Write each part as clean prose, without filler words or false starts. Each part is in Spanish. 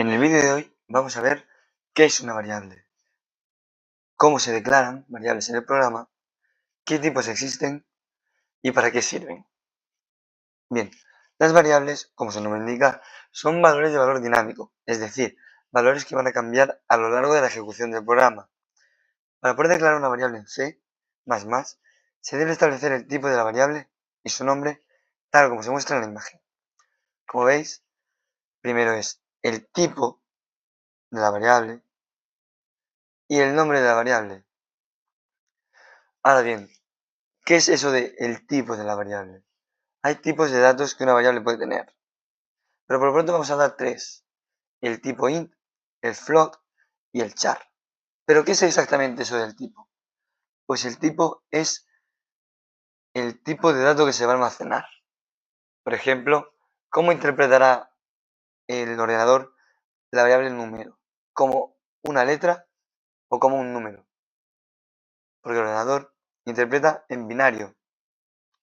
En el vídeo de hoy vamos a ver qué es una variable, cómo se declaran variables en el programa, qué tipos existen y para qué sirven. Bien, las variables, como su nombre indica, son valores de valor dinámico, es decir, valores que van a cambiar a lo largo de la ejecución del programa. Para poder declarar una variable en C++, se debe establecer el tipo de la variable y su nombre tal como se muestra en la imagen. Como veis, primero es el tipo de la variable y el nombre de la variable. Ahora bien, ¿qué es eso de el tipo de la variable? Hay tipos de datos que una variable puede tener, pero por lo pronto vamos a dar tres: el tipo int, el float y el char. ¿Pero qué es exactamente eso del tipo? Pues el tipo es el tipo de dato que se va a almacenar. Por ejemplo, ¿cómo interpretará el ordenador la variable número? ¿Como una letra o como un número? Porque el ordenador interpreta en binario,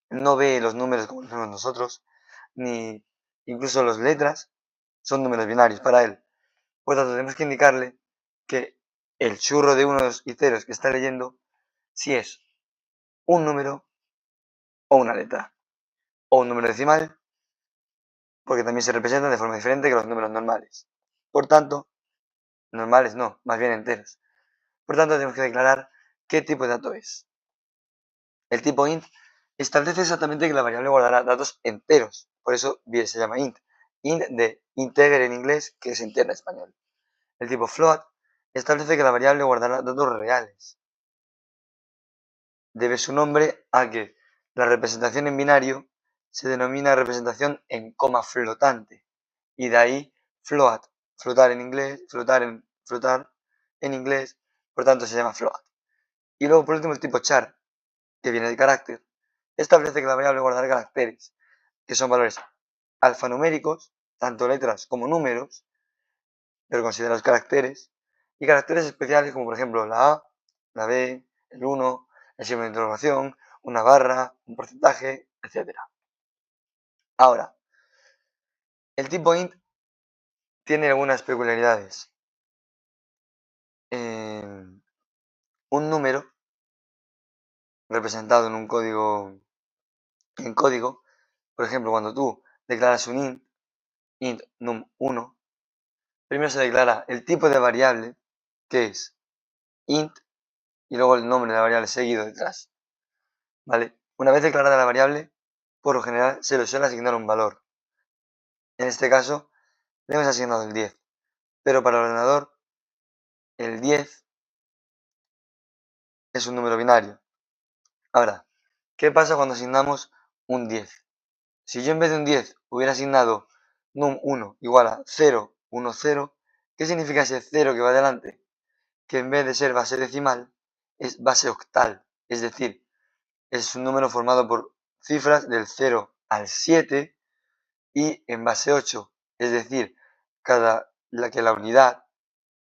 no ve los números como los vemos nosotros, ni incluso las letras son números binarios para él. Por tanto, tenemos que indicarle que el churro de unos y ceros que está leyendo si es un número o una letra, o un número decimal, porque también se representan de forma diferente que los números normales. Por tanto, normales no, más bien enteros. Por tanto, tenemos que declarar qué tipo de dato es. El tipo int establece exactamente que la variable guardará datos enteros, por eso bien se llama int. Int de integer en inglés, que es entero en español. El tipo float establece que la variable guardará datos reales. Debe su nombre a que la representación en binario se denomina representación en coma flotante, y de ahí float, flotar en inglés, flotar en inglés, por tanto se llama float. Y luego por último el tipo char, que viene de carácter, establece que la variable guardará caracteres, que son valores alfanuméricos, tanto letras como números, pero considerados caracteres, y caracteres especiales como por ejemplo la A, la B, el 1, el signo de interrogación, una barra, un porcentaje, etc. Ahora, el tipo int tiene algunas peculiaridades. Un número representado en un código, por ejemplo, cuando tú declaras un int num1, primero se declara el tipo de variable, que es int, y luego el nombre de la variable seguido detrás. ¿Vale? Una vez declarada la variable, por lo general se le suele asignar un valor. En este caso, le hemos asignado el 10. Pero para el ordenador, el 10 es un número binario. Ahora, ¿qué pasa cuando asignamos un 10? Si yo en vez de un 10 hubiera asignado num1 igual a 0, 1, 0, ¿qué significa ese 0 que va adelante? Que en vez de ser base decimal, es base octal. Es decir, es un número formado por cifras del 0 al 7 y en base 8. Es decir, que la unidad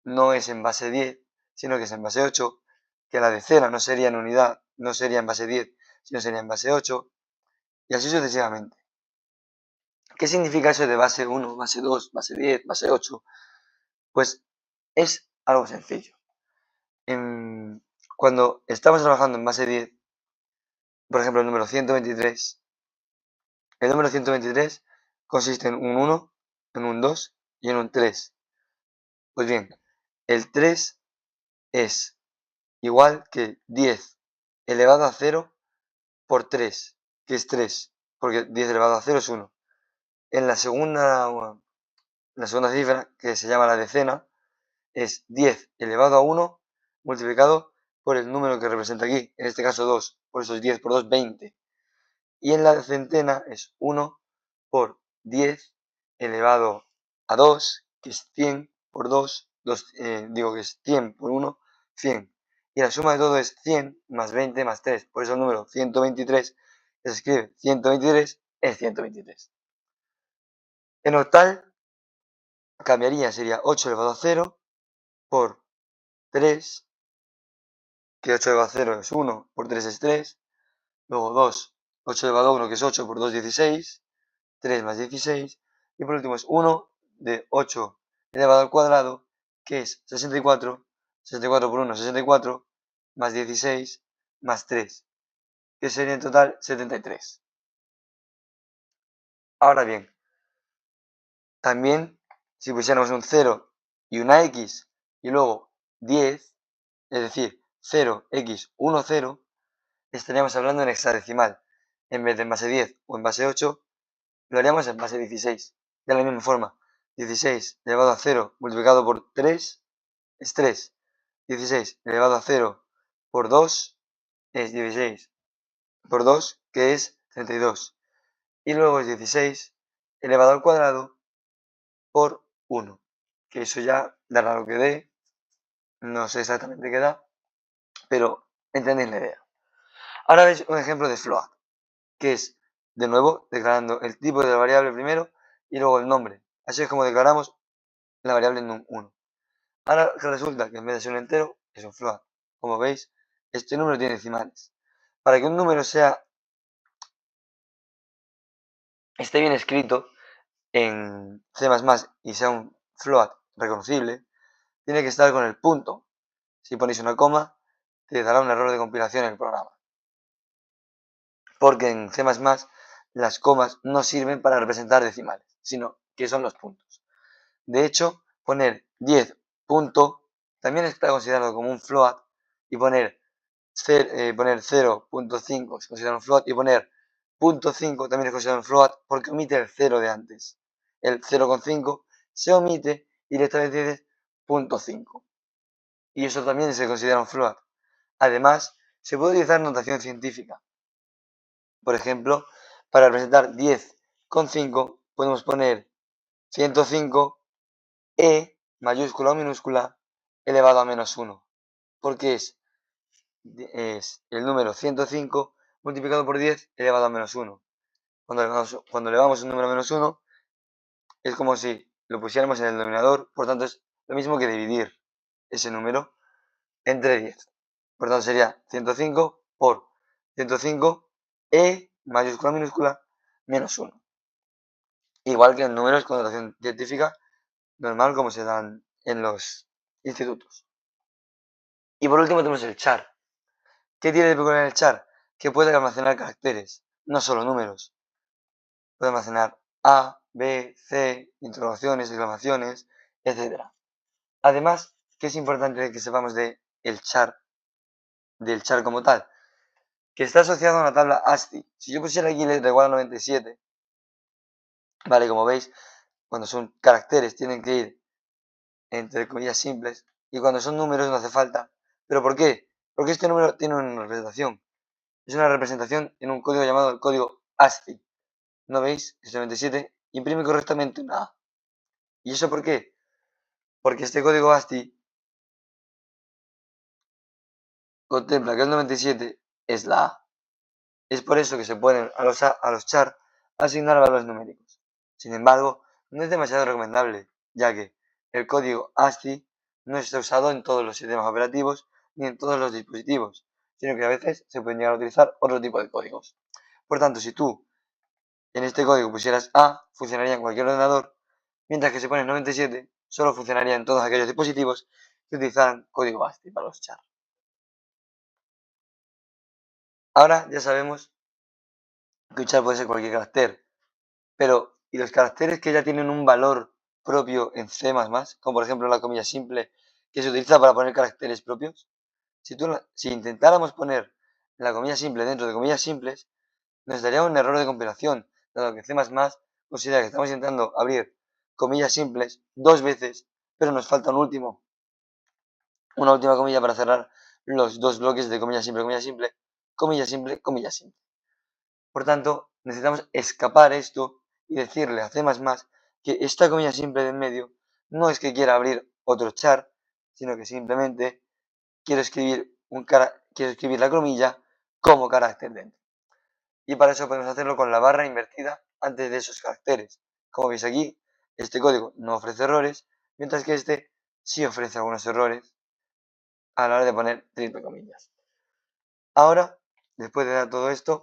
no es en base 10, sino que es en base 8, que la decena no sería en unidad, no sería en base 10, sino sería en base 8, y así sucesivamente. ¿Qué significa eso de base 1, base 2, base 10, base 8? Pues es algo sencillo. Cuando estamos trabajando en base 10, por ejemplo el número 123, el número 123 consiste en un 1, en un 2 y en un 3. Pues bien, el 3 es igual que 10 elevado a 0 por 3, que es 3, porque 10 elevado a 0 es 1. En la segunda cifra, que se llama la decena, es 10 elevado a 1 multiplicado por el número que representa aquí, en este caso 2, por eso es 10 por 2, 20. Y en la centena es 1 por 10 elevado a 2, que es 100 por 2, que es 100 por 1, 100. Y la suma de todo es 100 más 20 más 3. Por eso el número 123 se escribe 123 es 123. En octal cambiaría, sería 8 elevado a 0 por 3, que 8 elevado a 0 es 1, por 3 es 3. Luego 2, 8 elevado a 1, que es 8, por 2, 16. 3 más 16. Y por último es 1 de 8 elevado al cuadrado, que es 64, 64 por 1, 64, más 16, más 3, que sería en total 73. Ahora bien, también si pusiéramos un 0 y una x y luego 10, es decir, 0x1, 0, estaríamos hablando en hexadecimal. En vez de en base 10 o en base 8, lo haríamos en base 16. De la misma forma, 16 elevado a 0 multiplicado por 3 es 3. 16 elevado a 0 por 2 es 16 por 2, que es 32. Y luego es 16 elevado al cuadrado por 1, que eso ya dará lo que dé, no sé exactamente qué da, pero entendéis la idea. Ahora veis un ejemplo de float, que es, de nuevo, declarando el tipo de la variable primero y luego el nombre. Así es como declaramos la variable num1. Ahora que resulta que en vez de ser un entero, es un float. Como veis, este número tiene decimales. Para que un número esté bien escrito en C++ y sea un float reconocible, tiene que estar con el punto. Si ponéis una coma, te dará un error de compilación en el programa. Porque en C++ las comas no sirven para representar decimales, sino que son los puntos. De hecho, poner 10 punto también está considerado como un float, y poner 0.5 es considerado un float, y poner 0.5 también es considerado un float porque omite el 0 de antes. El 0,5 se omite y directamente dices 0.5. Y eso también se considera un float. Además, se puede utilizar notación científica. Por ejemplo, para representar 10,5 podemos poner 105 e mayúscula o minúscula elevado a menos 1. Porque es el número 105 multiplicado por 10 elevado a menos 1. Cuando elevamos un número a menos 1, es como si lo pusiéramos en el denominador, por tanto es lo mismo que dividir ese número entre 10. Por tanto sería 105 por 105 e mayúscula minúscula menos 1. Igual que en números con notación científica normal como se dan en los institutos. Y por último tenemos el char. ¿Qué tiene de peculiar el char? Que puede almacenar caracteres, no solo números. Puede almacenar A, B, C, interrogaciones, exclamaciones, etc. Además, ¿qué es importante que sepamos del char como tal? Que está asociado a una tabla ASCII. Si yo pusiera aquí letra igual a 97, vale, como veis, cuando son caracteres tienen que ir entre comillas simples, y cuando son números no hace falta. ¿Pero por qué? Porque este número tiene una representación. Es una representación en un código llamado el código ASCII. ¿No veis? Es 97 imprime correctamente una A. ¿Y eso por qué? Porque este código ASCII contempla que el 97 es la A. Es por eso que se pueden a los char asignar valores numéricos. Sin embargo, no es demasiado recomendable, ya que el código ASCII no está usado en todos los sistemas operativos ni en todos los dispositivos, sino que a veces se pueden llegar a utilizar otro tipo de códigos. Por tanto, si tú en este código pusieras A, funcionaría en cualquier ordenador, mientras que si pones 97, solo funcionaría en todos aquellos dispositivos que utilizaran código ASCII para los char. Ahora ya sabemos que un char puede ser cualquier carácter, pero ¿y los caracteres que ya tienen un valor propio en C++, como por ejemplo la comilla simple, que se utiliza para poner caracteres propios? Si intentáramos poner la comilla simple dentro de comillas simples, nos daría un error de compilación, dado que C++ considera que estamos intentando abrir comillas simples 2 veces, pero nos falta una última comilla para cerrar los 2 bloques de comilla simple, comilla simple, comilla simple, comilla simple. Por tanto, necesitamos escapar esto y decirle a C++ que esta comilla simple de en medio no es que quiera abrir otro char, sino que simplemente quiero escribir la comilla como carácter dentro. Y para eso podemos hacerlo con la barra invertida antes de esos caracteres. Como veis aquí, este código no ofrece errores, mientras que este sí ofrece algunos errores a la hora de poner triple comillas. Ahora, después de dar todo esto,